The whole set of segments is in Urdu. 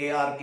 ARK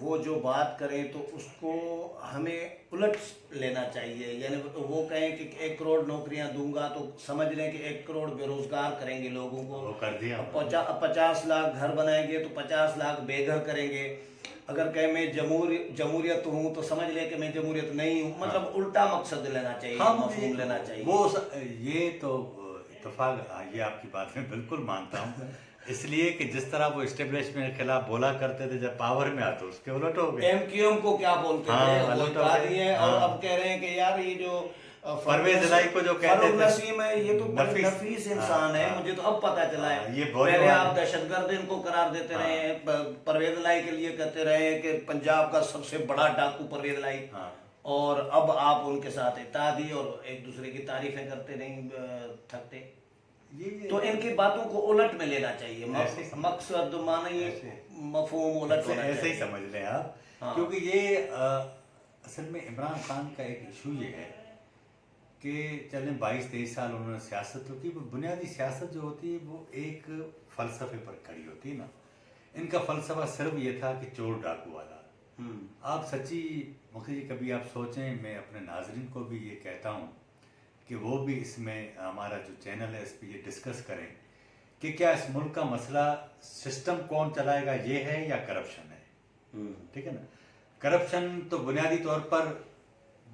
وہ جو بات کریں تو اس کو ہمیں الٹ لینا چاہیے. یعنی وہ کہیں کہ 1 کروڑ نوکریاں دوں گا تو سمجھ لیں کہ 1 کروڑ بے روزگار کریں گے لوگوں کو. وہ کر دیا. 50 لاکھ گھر بنائیں گے تو 50 لاکھ بے گھر کریں گے. اگر کہیں میں جمہوریت ہوں تو سمجھ لیں کہ میں جمہوریت نہیں ہوں. مطلب الٹا مقصد لینا چاہیے, مفہوم لینا چاہیے. وہ یہ تو اتفاق, یہ آپ کی بات میں بالکل مانتا ہوں. اس لیے کہ جس طرح وہ اسٹیبلشمنٹ کے خلاف بولا کرتے تھے جب پاور میں آتے اس کے الٹ ہو گئے. MQM کو کیا بولتے تھے وہ بتا دیے, اور اب کہہ رہے ہیں کہ یار یہ جو پرویز الہی کو جو کہتے فاروق نسیم ہے یہ تو بڑی نفیس انسان ہے. مجھے تو اب پتہ چلا ہے. پہلے آپ دہشت گرد ان کو قرار دیتے رہے ہیں, پرویز الہی کے لیے کہتے رہے ہیں کہ پنجاب کا سب سے بڑا ڈاکو پرویز الہی, اور اب آپ ان کے ساتھ اتحادی اور ایک دوسرے کی تعریفیں کرتے نہیں تھکتے. تو ان کی باتوں کو الٹ میں لینا چاہیے. مقصد معنی مفہوم الٹ ہونا چاہیے. ایسے ہی سمجھ لیں آپ, کیونکہ یہ اصل میں عمران خان کا ایک ایشو یہ ہے کہ چلیں 22-23 سال انہوں نے سیاست تو کی. بنیادی سیاست جو ہوتی ہے وہ ایک فلسفے پر کھڑی ہوتی ہے نا. ان کا فلسفہ صرف یہ تھا کہ چور ڈاکو والا. آپ سچی مکھی جی کبھی آپ سوچیں, میں اپنے ناظرین کو بھی یہ کہتا ہوں کہ وہ بھی اس میں ہمارا جو چینل ہے اس پہ یہ ڈسکس کریں کہ کیا اس ملک کا مسئلہ سسٹم کون چلائے گا یہ ہے یا کرپشن ہے. ٹھیک ہے نا. کرپشن تو بنیادی طور پر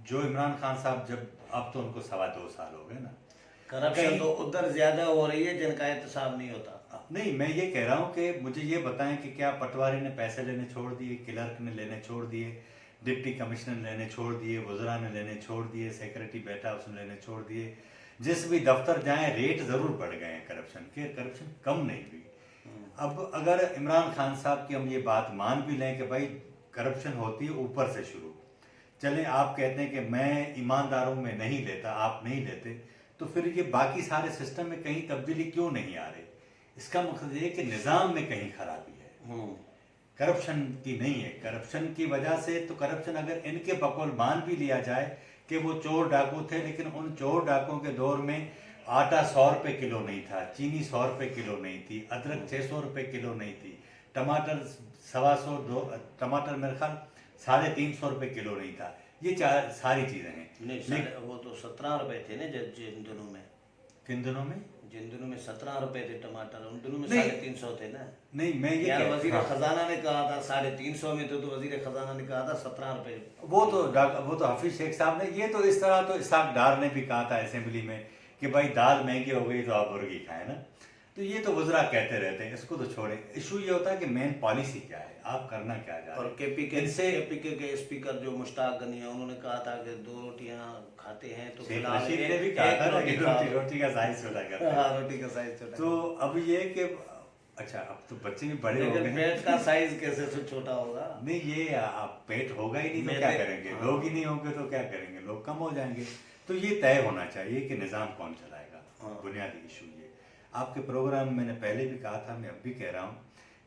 جو عمران خان صاحب, جب اب تو ان کو 2.25 سال ہو گئے نا, کرپشن تو ادھر زیادہ ہو رہی ہے جن کا احتساب نہیں ہوتا. نہیں, میں یہ کہہ رہا ہوں کہ مجھے یہ بتائیں کہ کیا پٹواری نے پیسے لینے چھوڑ دیے, کلرک نے لینے چھوڑ دیے, ڈپٹی کمشنر نے لینے چھوڑ دیے, وزراء نے لینے چھوڑ دیے, سیکرٹری بیٹا اس نے لینے چھوڑ دیے. جس بھی دفتر جائیں ریٹ ضرور بڑھ گئے ہیں کرپشن کے, کرپشن کم نہیں ہوئی. اب اگر عمران خان صاحب کی ہم یہ بات مان بھی لیں کہ بھائی کرپشن ہوتی ہے اوپر سے شروع, چلیں آپ کہتے ہیں کہ میں ایمانداروں میں نہیں لیتا, آپ نہیں لیتے, تو پھر یہ باقی سارے سسٹم میں کہیں تبدیلی کیوں نہیں آ رہی؟ اس کا مقصد یہ کہ نظام میں کہیں خرابی ہے, کرپشن کی نہیں ہے. کرپشن کی وجہ سے تو کرپشن اگر ان کے بقول مان بھی لیا جائے کہ وہ چور ڈاکو تھے, لیکن ان چور ڈاکوں کے دور میں آٹا 100 روپے کلو نہیں تھا, چینی 100 روپے کلو نہیں تھی, ادرک 600 روپے کلو نہیں تھی, ٹماٹر 125, ٹماٹر میرے خیال 350 روپے کلو نہیں تھا. یہ ساری چیزیں ہیں. نہیں, وہ تو 17 روپے تھے نا جن دنوں میں. کن دنوں میں؟ جن دنوں میں 17 روپے تھے ٹماٹر, ان دنوں میں 350 تھے نا. نہیں, میں یہ وزیر خزانہ نے کہا تھا 350 میں تو وزیر خزانہ نے کہا تھا 17 روپے. وہ تو حفیظ شیخ صاحب نے, یہ تو اس طرح تو اسحاق ڈار نے بھی کہا تھا اسمبلی میں کہ بھائی دال مہنگی ہو گئی تو آپ مرغی کھائیں نا. تو یہ تو وزراء کہتے رہتے ہیں, اس کو تو چھوڑیں. ایشو یہ ہوتا ہے کہ مین پالیسی کیا ہے, آپ کرنا کیا جا رہے ہیں. اور کے پی کے اسپیکر جو مشتاق غنی ہیں, انہوں نے کہا تھا کہ 2 روٹیاں کھاتے ہیں تو شیخ رشید نے بھی کہا تھا روٹی کا سائز چھوٹا کرتے ہیں. روٹی کا سائز چھوٹا. تو اب یہ کہ اچھا اب تو بچے بھی بڑے ہو گئے, پیٹ کا سائز کیسے چھوٹا ہوگا؟ نہیں, یہ آپ پیٹ ہوگا ہی نہیں تو کیا کریں گے, لوگ ہی نہیں ہوں گے تو کیا کریں گے, لوگ کم ہو جائیں گے. تو یہ طے ہونا چاہیے کہ نظام کون چلائے گا. بنیادی ایشو یہ آپ کے پروگرام میں نے پہلے بھی کہا تھا, میں اب بھی کہہ رہا ہوں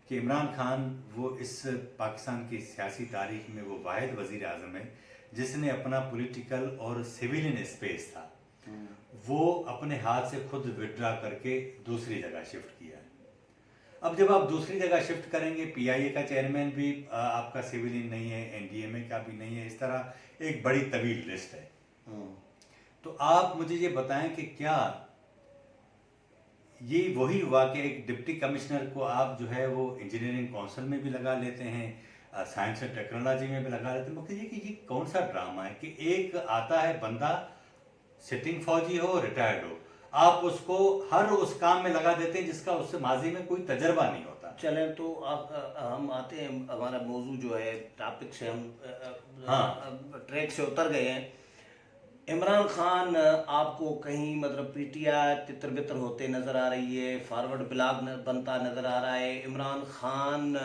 کہ عمران خان وہ اس پاکستان کی سیاسی تاریخ میں وہ واحد وزیر اعظم ہے جس نے اپنا پولیٹیکل اور سویلین اسپیس تھا وہ اپنے ہاتھ سے خود وڈرا کر کے دوسری جگہ شفٹ کیا ہے. اب جب آپ دوسری جگہ شفٹ کریں گے, پی آئی اے کا چیئرمین بھی آپ کا سویلین نہیں ہے, این ڈی ایم اے کا بھی نہیں ہے, اس طرح ایک بڑی طویل لسٹ ہے. تو آپ مجھے یہ بتائیں کہ کیا یہ وہی ہوا کہ ایک ڈپٹی کمشنر کو آپ جو ہے وہ انجینئرنگ کونسل میں بھی لگا لیتے ہیں, سائنس اینڈ ٹیکنالوجی میں بھی لگا لیتے ہیں. مطلب یہ کہ یہ کون سا ڈرامہ ہے کہ ایک آتا ہے بندہ, سٹنگ فوجی ہو, ریٹائرڈ ہو, آپ اس کو ہر اس کام میں لگا دیتے ہیں جس کا اس سے ماضی میں کوئی تجربہ نہیں ہوتا. چلیں تو ہم آتے ہیں, ہمارا موضوع جو ہے ٹاپک سے ہم ٹریک سے اتر گئے ہیں. عمران خان آپ کو کہیں مطلب پی ٹی آئی تتر بتر ہوتے نظر آ رہی ہے, فارورڈ بلاگ بنتا نظر آ رہا ہے, عمران خان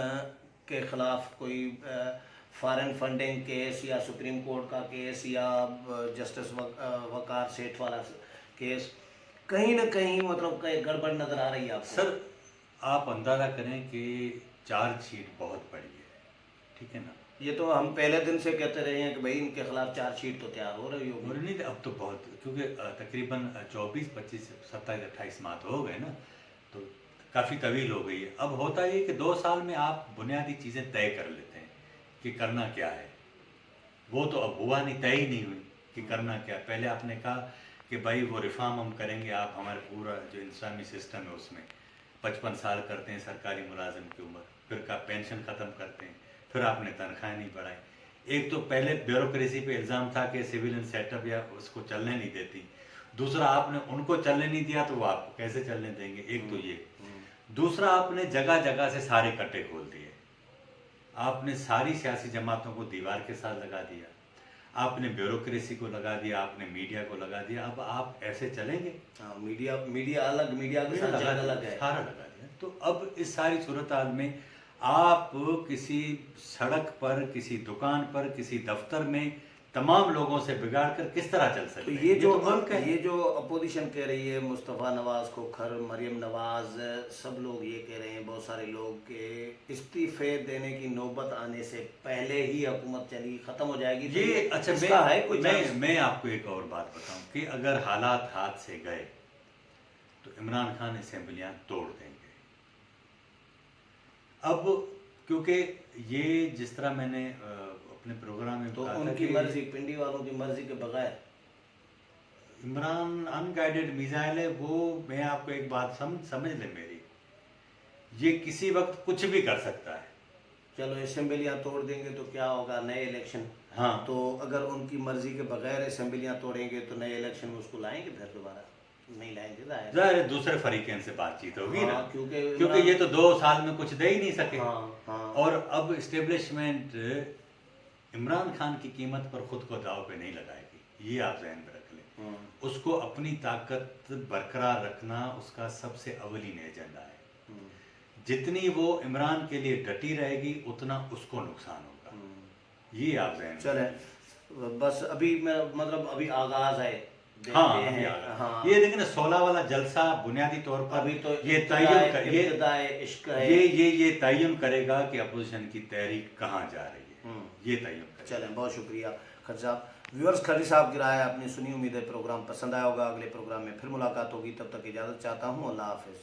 کے خلاف کوئی فارن فنڈنگ کیس یا سپریم کورٹ کا کیس یا جسٹس وقار سیٹھ والا کیس کہیں نہ کہیں مطلب کہ گڑبڑ نظر آ رہی ہے آپ کو؟ سر آپ اندازہ کریں کہ چارج شیٹ بہت بڑی ہے, ٹھیک ہے نا. یہ تو ہم پہلے دن سے کہتے رہے ہیں کہ بھائی ان کے خلاف چارج شیٹ تو تیار ہو رہی ہوگی. نہیں, اب تو بہت, کیونکہ تقریباً 24, 25, 27, 28 ماہ تو ہو گئے نا, تو کافی طویل ہو گئی ہے. اب ہوتا یہ کہ 2 سال میں آپ بنیادی چیزیں طے کر لیتے ہیں کہ کرنا کیا ہے. وہ تو اب ہوا نہیں, طے ہی نہیں ہوئی کہ کرنا کیا. پہلے آپ نے کہا کہ بھائی وہ ریفارم ہم کریں گے, آپ ہمارے پورا جو انسانی سسٹم ہے اس میں 55 سال کرتے ہیں سرکاری ملازم کی عمر, پھر کا پینشن ختم کرتے ہیں, پھر آپ نے تنخواہیں نہیں بڑھائی. ایک تو پہلے بیوروکریسی پہ الزام تھا کہ سویلین سیٹ اپ یا اس کو چلنے نہیں دیتی, دوسرا آپ نے ان کو چلنے نہیں دیا تو وہ آپ کو کیسے چلنے دیں گے. ایک تو یہ, دوسرا آپ نے جگہ جگہ سے سارے کٹے کھول دیے, آپ نے ساری سیاسی جماعتوں کو دیوار کے ساتھ لگا دیا, آپ نے بیوروکریسی کو لگا دیا, آپ نے میڈیا کو لگا دیا. اب آپ ایسے چلیں گے؟ میڈیا الگ, میڈیا کے ساتھ جنگ الگ ہے, سارا لگا دیا. تو اب اس ساری صورتحال میں آپ کسی سڑک پر, کسی دکان پر, کسی دفتر میں تمام لوگوں سے بگاڑ کر کس طرح چل سکتے ہیں؟ یہ جو اپوزیشن کہہ رہی ہے مصطفیٰ نواز کو کھر, مریم نواز, سب لوگ یہ کہہ رہے ہیں, بہت سارے لوگ, کہ استعفے دینے کی نوبت آنے سے پہلے ہی حکومت چلی ختم ہو جائے گی. یہ اچھا, اس کا ہے کوئی چانس؟ میں آپ کو ایک اور بات بتاؤں کہ اگر حالات ہاتھ سے گئے تو عمران خان اسمبلیاں توڑ دیں گے. اب کیونکہ یہ جس طرح میں نے اپنے پروگرام میں تو بتایا ان تھا کی کہ مرضی, پنڈی والوں کی مرضی کے بغیر عمران ان گائیڈڈ میزائل ہے. وہ میں آپ کو ایک بات سمجھ لیں میری, یہ کسی وقت کچھ بھی کر سکتا ہے. چلو اسمبلیاں توڑ دیں گے تو کیا ہوگا, نئے الیکشن. ہاں, تو اگر ان کی مرضی کے بغیر اسمبلیاں توڑیں گے تو نئے الیکشن میں اس کو لائیں گے, پھر دوبارہ نہیں لائیں گے. ظاہر ہے دوسرے فریقین سے بات چیت ہوگی نا, کیونکہ یہ تو 2 سال میں کچھ دے ہی نہیں سکے. ہاں. اور اب اسٹیبلشمنٹ عمران خان کی قیمت پر خود کو داؤ پہ نہیں لگائے گی, یہ آپ ذہن میں رکھ لیں. اس کو اپنی طاقت برقرار رکھنا اس کا سب سے اولین ایجنڈا ہے. جتنی وہ عمران کے لیے ڈٹی رہے گی اتنا اس کو نقصان ہوگا. یہ آپ ذہن چلیں, بس ابھی مطلب ابھی آغاز ہے. ہاں, یہ دیکھیں نا 16 والا جلسہ بنیادی طور پر ابھی تو یہ تعین کرے گا کہ اپوزیشن کی تحریک کہاں جا رہی ہے, یہ تعین کرے گا. چلیں, بہت شکریہ خرج صاحب. ویورز, خرجی صاحب کی رائے آپ نے سنی, امید ہے پروگرام پسند آیا ہوگا. اگلے پروگرام میں پھر ملاقات ہوگی, تب تک اجازت چاہتا ہوں. اللہ حافظ.